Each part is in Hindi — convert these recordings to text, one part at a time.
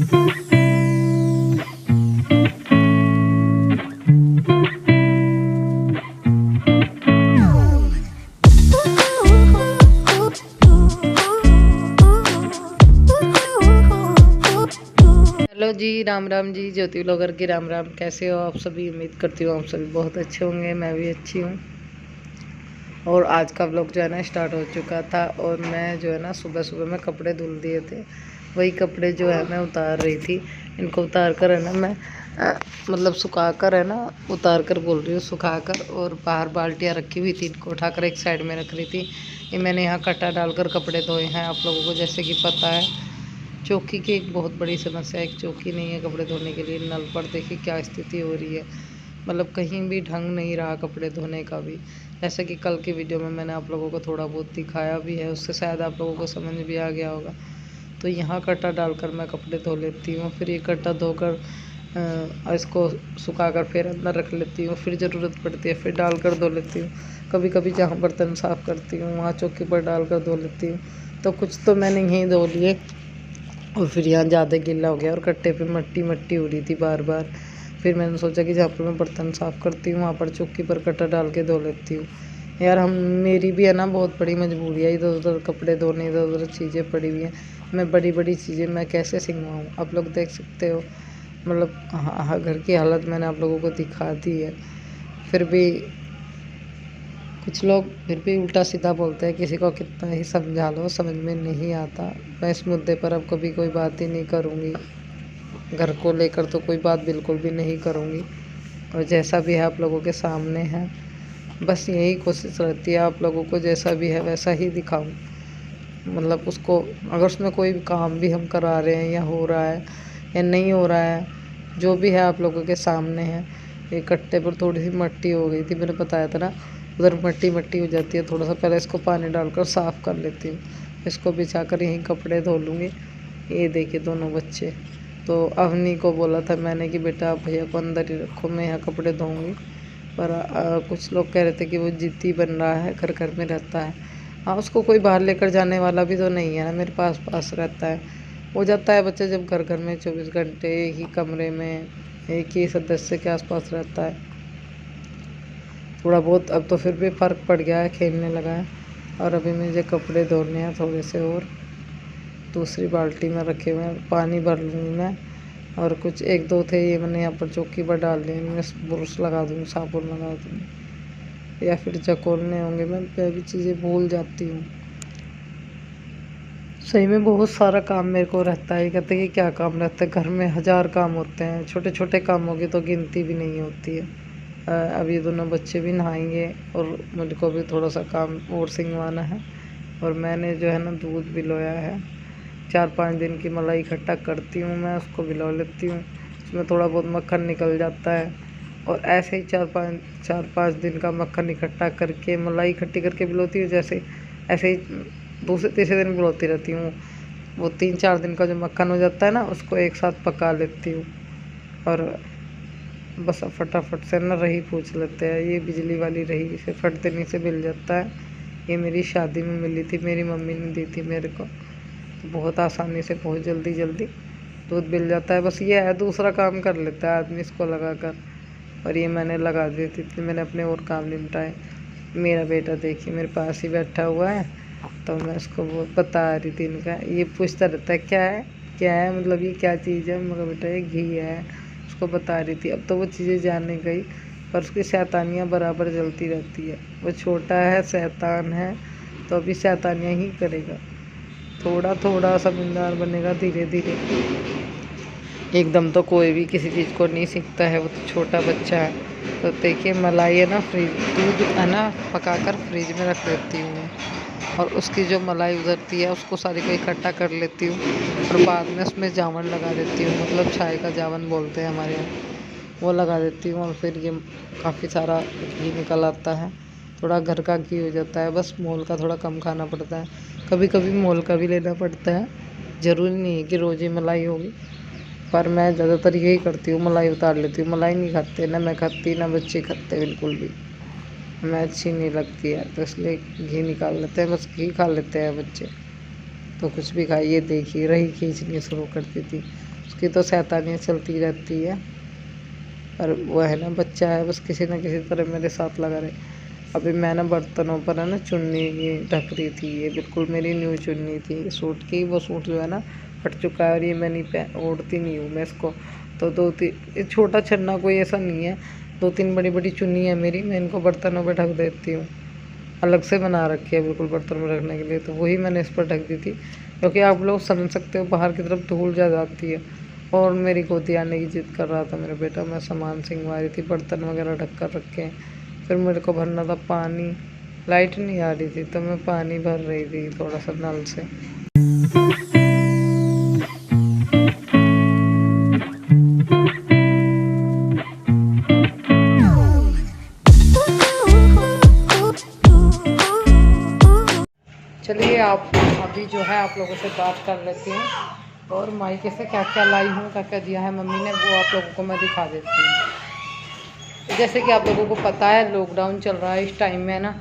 हेलो जी, राम राम जी। ज्योति ब्लॉगर की राम राम। कैसे हो आप सभी? उम्मीद करती हूँ आप सभी बहुत अच्छे होंगे। मैं भी अच्छी हूँ। और आज का ब्लॉग जो है ना स्टार्ट हो चुका था और मैं जो है ना सुबह सुबह में कपड़े धुल दिए थे। वही कपड़े जो है मैं उतार रही थी। इनको उतार कर है ना मैं मतलब सुखा कर है ना उतार कर बोल रही हूँ, सुखा कर। और बाहर बाल्टियाँ रखी हुई थी, इनको उठाकर एक साइड में रख रही थी। ये मैंने यहाँ कट्टा डालकर कपड़े धोए हैं। आप लोगों को जैसे कि पता है, चौकी की एक बहुत बड़ी समस्या है। एक चौकी नहीं है कपड़े धोने के लिए। नल पर देखिए क्या स्थिति हो रही है, मतलब कहीं भी ढंग नहीं रहा कपड़े धोने का भी। जैसे कि कल की वीडियो में मैंने आप लोगों को थोड़ा बहुत दिखाया भी है, उससे शायद आप लोगों को समझ भी आ गया होगा। तो यहाँ कट्टा डालकर मैं कपड़े धो लेती हूँ, फिर ये कट्टा धोकर इसको सुखाकर फिर अंदर रख लेती हूँ। फिर ज़रूरत पड़ती है फिर डालकर धो लेती हूँ। कभी कभी जहाँ बर्तन साफ़ करती हूँ वहाँ चौकी पर डालकर धो लेती हूँ। तो कुछ तो मैंने यहीं धो लिए और फिर यहाँ ज़्यादा गीला हो गया और कट्टे पे मट्टी मट्टी हो रही थी बार बार। फिर मैंने सोचा कि जहाँ पर मैं बर्तन साफ़ करती हूँ वहाँ पर चौकी पर कट्टा डाल के धो लेती हूँ। यार मेरी भी है ना बहुत बड़ी मजबूरी है, इधर उधर कपड़े धोने, इधर उधर चीज़ें पड़ी हुई हैं। मैं बड़ी बड़ी चीज़ें मैं कैसे सिंगवाऊँ? आप लोग देख सकते हो, मतलब हाँ, घर की हालत मैंने आप लोगों को दिखा दी है। फिर भी कुछ लोग फिर भी उल्टा सीधा बोलते हैं, किसी को कितना ही समझा लो समझ में नहीं आता। मैं इस मुद्दे पर अब कभी कोई बात ही नहीं करूँगी। घर को लेकर तो कोई बात बिल्कुल भी नहीं करूँगी। और जैसा भी है आप लोगों के सामने है, बस यही कोशिश रहती है आप लोगों को जैसा भी है वैसा ही दिखाऊँ। मतलब उसको अगर उसमें कोई काम भी हम करा रहे हैं या हो रहा है या नहीं हो रहा है, जो भी है आप लोगों के सामने है। ये कट्टे पर थोड़ी सी मट्टी हो गई थी, मैंने बताया था ना, उधर मट्टी मट्टी हो जाती है। थोड़ा सा पहले इसको पानी डालकर साफ़ कर लेती हूँ। इसको बिछाकर यहीं कपड़े धो लूँगी। ये देखिए दोनों बच्चे। तो अवनी को बोला था मैंने कि बेटा आप भैया को अंदर ही रखो, मैं यहाँ कपड़े धोऊँगी। पर कुछ लोग कह रहे थे कि वो जिद्दी बन रहा है, घर घर में रहता है। हाँ, उसको कोई बाहर लेकर जाने वाला भी तो नहीं है ना, मेरे पास पास रहता है। हो जाता है बच्चा जब घर घर में 24 घंटे एक ही कमरे में एक ही सदस्य के आसपास रहता है। थोड़ा बहुत अब तो फिर भी फ़र्क पड़ गया है, खेलने लगा है। और अभी मुझे कपड़े धोने हैं थोड़े से, और दूसरी बाल्टी में रखे हुए हैं, पानी भर लूँगी मैं। और कुछ एक दो थे ये मैंने यहाँ पर चौकी पर डाल दिए, इनमें ब्रश लगा दूँगी, साबुन लगा दूँगी, या फिर चकोलने होंगे। मैं भी चीज़ें भूल जाती हूँ। सही में बहुत सारा काम मेरे को रहता है। कहते हैं कि क्या काम रहता है, घर में 1000 काम होते हैं। छोटे छोटे कामों की तो गिनती भी नहीं होती है। अब ये दोनों बच्चे भी नहाएंगे और मुझको भी थोड़ा सा काम और सिंगवाना है। और मैंने जो है ना दूध भिगोया है, 4-5 दिन की मलाई इकट्ठा करती हूँ मैं, उसको भिगो लेती हूँ। उसमें थोड़ा बहुत मक्खन निकल जाता है। और ऐसे ही 4-5 दिन का मक्खन इकट्ठा करके मलाई इकट्ठी करके भिगोती हूँ। जैसे ऐसे ही दूसरे तीसरे दिन भिगोती रहती हूँ। वो 3-4 दिन का जो मक्खन हो जाता है ना, उसको एक साथ पका लेती हूँ। और बस अब फटाफट से ना रही पूछ लेते हैं। ये बिजली वाली रही, इसे फट देने से मिल जाता है। ये मेरी शादी में मिली थी, मेरी मम्मी ने दी थी मेरे को। तो बहुत आसानी से बहुत जल्दी जल्दी दूध मिल जाता है। बस ये है, दूसरा काम कर लेता है आदमी इसको लगा कर। और ये मैंने लगा दी थी, इसलिए मैंने अपने और काम निपटाए। मेरा बेटा देखिए मेरे पास ही बैठा हुआ है, तो मैं उसको बहुत बता रही थी इनका। ये पूछता रहता है क्या है क्या है, मतलब ये क्या चीज़ है। मगर बेटा ये घी है, उसको बता रही थी। अब तो वो चीज़ें जानने गई, पर उसकी शैतानियाँ बराबर जलती रहती है। वो छोटा है, शैतान है, तो अभी शैतानियाँ ही करेगा। थोड़ा थोड़ा समझदार बनेगा धीरे धीरे। एकदम तो कोई भी किसी चीज़ को नहीं सीखता है, वो तो छोटा बच्चा है। तो देखिए मलाई है ना, दूध है ना पका कर फ्रिज में रख देती हूँ। और उसकी जो मलाई उतरती है उसको सारी को इकट्ठा कर लेती हूँ। और बाद में उसमें जावन लगा देती हूँ, मतलब चाय का जावन बोलते हैं हमारे यहाँ, वो लगा देती हूँ। और फिर ये काफ़ी सारा घी निकल आता है, थोड़ा घर का घी हो जाता है। बस मोल का थोड़ा कम खाना पड़ता है, कभी कभी मोल का भी लेना पड़ता है। ज़रूरी नहीं है कि रोज़ ही मलाई होगी, पर मैं ज़्यादातर यही करती हूँ, मलाई उतार लेती हूँ। मलाई नहीं खाते, ना मैं खाती ना बच्चे खाते बिल्कुल भी। हमें अच्छी नहीं लगती है, तो इसलिए घी निकाल लेते हैं। बस घी खा लेते हैं बच्चे, तो कुछ भी खाइए। देखिए रही खींचनी शुरू करती थी, उसकी तो शैतानियाँ चलती रहती है, पर वो है ना बच्चा है, बस किसी न किसी तरह मेरे साथ लगा रहे। अभी मैं ना बर्तनों पर है ना चुन्नी ढक रही थी। ये बिल्कुल मेरी न्यू चुन्नी थी सूट की। वो सूट जो है ना फट चुका है और ये मैं नहीं ओढ़ती नहीं हूँ मैं इसको। तो दो तीन छोटा छन्ना कोई ऐसा नहीं है, 2-3 बड़ी बड़ी चुन्नी है मेरी। मैं इनको बर्तनों पर ढक देती हूँ, अलग से बना रखी है बिल्कुल बर्तन में रखने के लिए। तो वही मैंने इस पर ढक दी थी, क्योंकि आप लोग समझ सकते हो बाहर की तरफ धूल जा जाती है। और मेरी गोदी आने की जिद कर रहा था मेरा बेटा। मैं सामान सिंगवा रही थी, बर्तन वगैरह ढक कर रखे हैं। फिर मेरे को भरना था पानी, लाइट नहीं आ रही थी तो मैं पानी भर रही थी थोड़ा सा नल से। चलिए आप अभी जो है आप लोगों से बात कर लेती हूँ, और मायके से क्या क्या लाई हूँ, क्या क्या दिया है मम्मी ने, वो आप लोगों को मैं दिखा देती हूँ। जैसे कि आप लोगों को पता है लॉकडाउन चल रहा है इस टाइम में ना,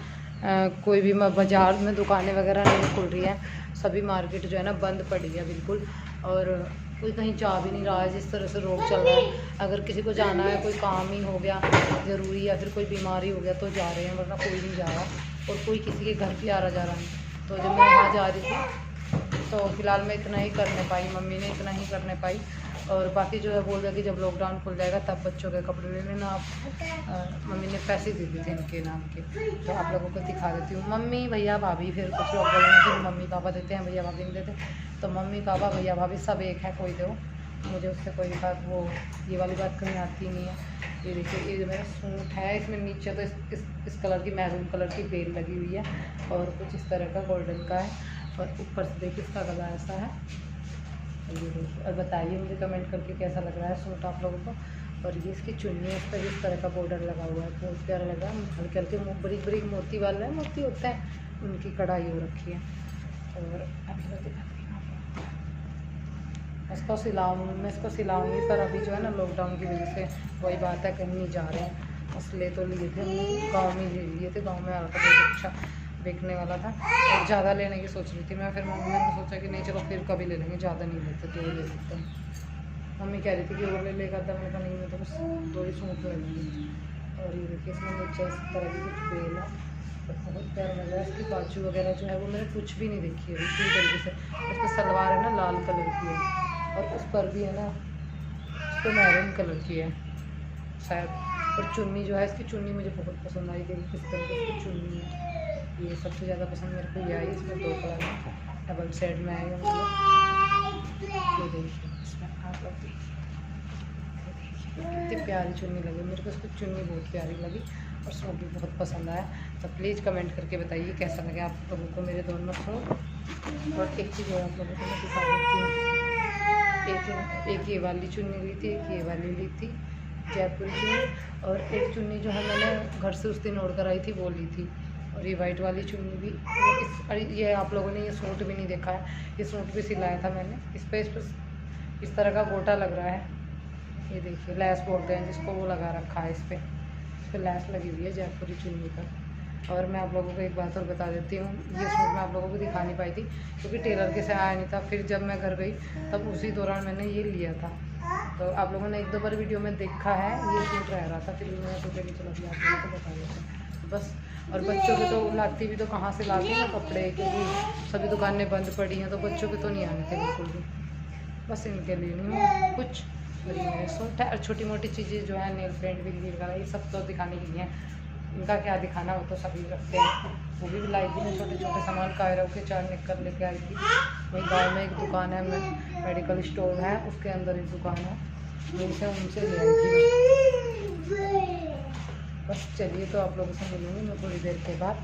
कोई भी बाज़ार में दुकानें वगैरह नहीं खुल रही हैं। सभी मार्केट जो है ना बंद पड़ी है बिल्कुल, और कोई कहीं जा भी नहीं रहा है। जिस तरह से रोग चल रहा है, अगर किसी को जाना है, कोई काम ही हो गया ज़रूरी, या फिर कोई बीमारी हो गया तो जा रहे हैं, वरना कोई नहीं जा रहा, और कोई किसी के घर भी आ रहा जा रहा नहीं। तो जब मैं वहाँ जा रही थी तो फ़िलहाल मैं इतना ही करने पाई, मम्मी ने इतना ही करने पाई। और बाकी जो है बोल रहा कि जब लॉकडाउन खुल जाएगा तब बच्चों के कपड़े ले लेना आप। मम्मी ने पैसे दे दिए थे इनके नाम के, तो आप लोगों को दिखा देती हूँ। मम्मी भैया भाभी, फिर कुछ लोग बोलेंगे फिर मम्मी पापा देते हैं, भैया भाभी नहीं देते। तो मम्मी पापा भैया भाभी सब एक है, कोई दो, मुझे उससे कोई बात वो ये वाली बात कहीं आती नहीं है। ये देखिए, ये मेरा सूट है, इसमें नीचे तो इस कलर की मैरून कलर की बेल लगी हुई है, और कुछ इस तरह का गोल्डन का है, और ऊपर से देखिए इसका गला ऐसा है। ये देखिए, और बताइए मुझे कमेंट करके कैसा लग रहा है सूट आप लोगों को। और ये इसकी चुन्नी है, इस पर इस तरह का बॉर्डर लगा हुआ है, बहुत प्यारा लगा। हल्के हल्के बड़ी बड़ी मोती वाले मोती होते हैं, उनकी कढ़ाई हो रखी है। और अभी मैं दिखाती हूँ इसको मैं इसको सिलाऊंगी, पर अभी जो है ना लॉकडाउन की वजह से वही बात है, कहीं नहीं जा रहे हैं। इसलिए तो लिए थे हमने, गाँव में ले लिए थे, गाँव में आ रहा था, बहुत अच्छा बिकने वाला था, और ज़्यादा लेने की सोच रही थी मैं। फिर मम्मी ने सोचा कि नहीं चलो फिर कभी ले लेंगे, ज़्यादा नहीं लेते, 2 ले लेते हैं। मम्मी कह रही थी कि वो ले लेगा, तब मैंने कहा नहीं, मैं तो बस 2 ही सूट ले लूँगी। और ये देखिए इसमें नीचे इस तरह की कुछ बेल है, और बहुत प्यारा लग रहा है। इसकी बाजू वगैरह जो है वो मैंने कुछ भी नहीं देखी है इसी तरीके से। इस पर सलवार है ना लाल कलर की है, और उस पर भी है ना उस पर मैरून कलर की है शायद। और चुन्नी जो है, इसकी चुन्नी मुझे बहुत पसंद आई। देखिए किस तरीके की चुन्नी है, ये सबसे ज़्यादा पसंद मेरे को ये आई। इसमें 2 कलर है, डबल सेट में आएगा मुझे। ये देखिए इसमें आप लोग कितनी प्यारी चुन्नी लगी मेरे को, इसकी चुन्नी बहुत प्यारी लगी, और सूट भी बहुत पसंद आया। तो प्लीज़ कमेंट करके बताइए कैसा लगे आप लोगों को मेरे दोनों सूट। और एक चीज़ और आप लोगों को मैं दिखा देती हूँ, एक ये वाली चुन्नी ली थी, एक ये वाली ली थी जयपुरी चुन्नी, और एक चुन्नी जो है मैंने घर से उस दिन ओढ़ कर आई थी वो ली थी। और ये वाइट वाली चुन्नी भी ये आप लोगों ने ये सूट भी नहीं देखा है, ये सूट भी सिलाया था मैंने। इस पर इस तरह का गोटा लग रहा है, ये देखिए लैस बोलते हैं जिसको, वो लगा रखा है। इस पर लैस लगी हुई है जयपुरी चुन्नी पर। और मैं आप लोगों को एक बात और बता देती हूँ, ये सूट मैं आप लोगों को दिखा नहीं पाई थी क्योंकि टेलर के से आया नहीं था। फिर जब मैं घर गई तब उसी दौरान मैंने ये लिया था, तो आप लोगों ने 1-2 बार वीडियो में देखा है, ये सूट रह रहा था। फिर भी मैंने सोचा कि चलो अभी आप लोगों को बता देते बस। और बच्चों के तो लाती भी तो कहाँ से लाती ना कपड़े, क्योंकि सभी दुकानें बंद पड़ी हैं, तो बच्चों के तो नहीं आने थे बिल्कुल भी। बस इनके लिए नहीं हूँ कुछ, और ये मेरे सूट है। और छोटी मोटी चीज़ें जो है नेल पेंट बिल्ली वगैरह ये सब तो दिखाने के लिए हैं, इनका क्या दिखाना, वो तो सभी रखते हैं। वो भी लाई थी मैं छोटे छोटे सामान, कायरों के 4 निकल लेके आई थी। वही गाँव में एक दुकान है, मेडिकल स्टोर है, उसके अंदर एक दुकान है, उनसे ले आई थी बस। चलिए तो आप लोगों से मिलूंगी मैं थोड़ी देर के बाद।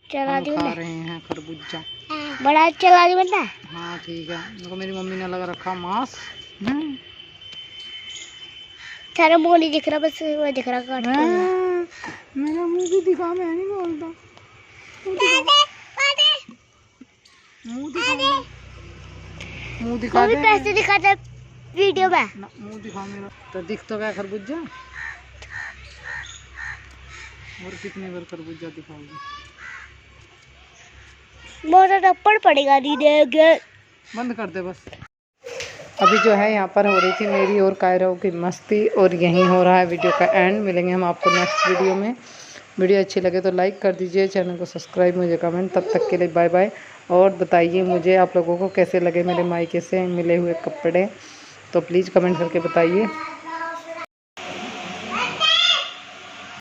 चला दी खा रहे हैं खरबूजा, बड़ा चला दी बेटा। हाँ ठीक है, मेरे मेरी मम्मी ने लगा रखा मांस। तेरा मुंह नहीं दिख रहा, बस वो दिख रहा काट के। मेरा मुंह भी दिखा, मैं नहीं बोलता। मुंह दिखा दे, पैसे दिखाते वीडियो में, मुंह दिखा मेरा। तो दिख तो गया खरबूजा, और कितने बार खरबूजा दिखाओगे? मोटा टप्पड़ पड़ेगा, नहीं देंगे। बंद कर दे बस। अभी जो है यहाँ पर हो रही थी मेरी और कायरा की मस्ती, और यहीं हो रहा है वीडियो का एंड। मिलेंगे हम आपको नेक्स्ट वीडियो में। वीडियो अच्छी लगे तो लाइक कर दीजिए, चैनल को सब्सक्राइब, मुझे कमेंट। तब तक के लिए बाय बाय। और बताइए मुझे आप लोगों को कैसे लगे मेरे मायके से मिले हुए कपड़े, तो प्लीज़ कमेंट करके बताइए।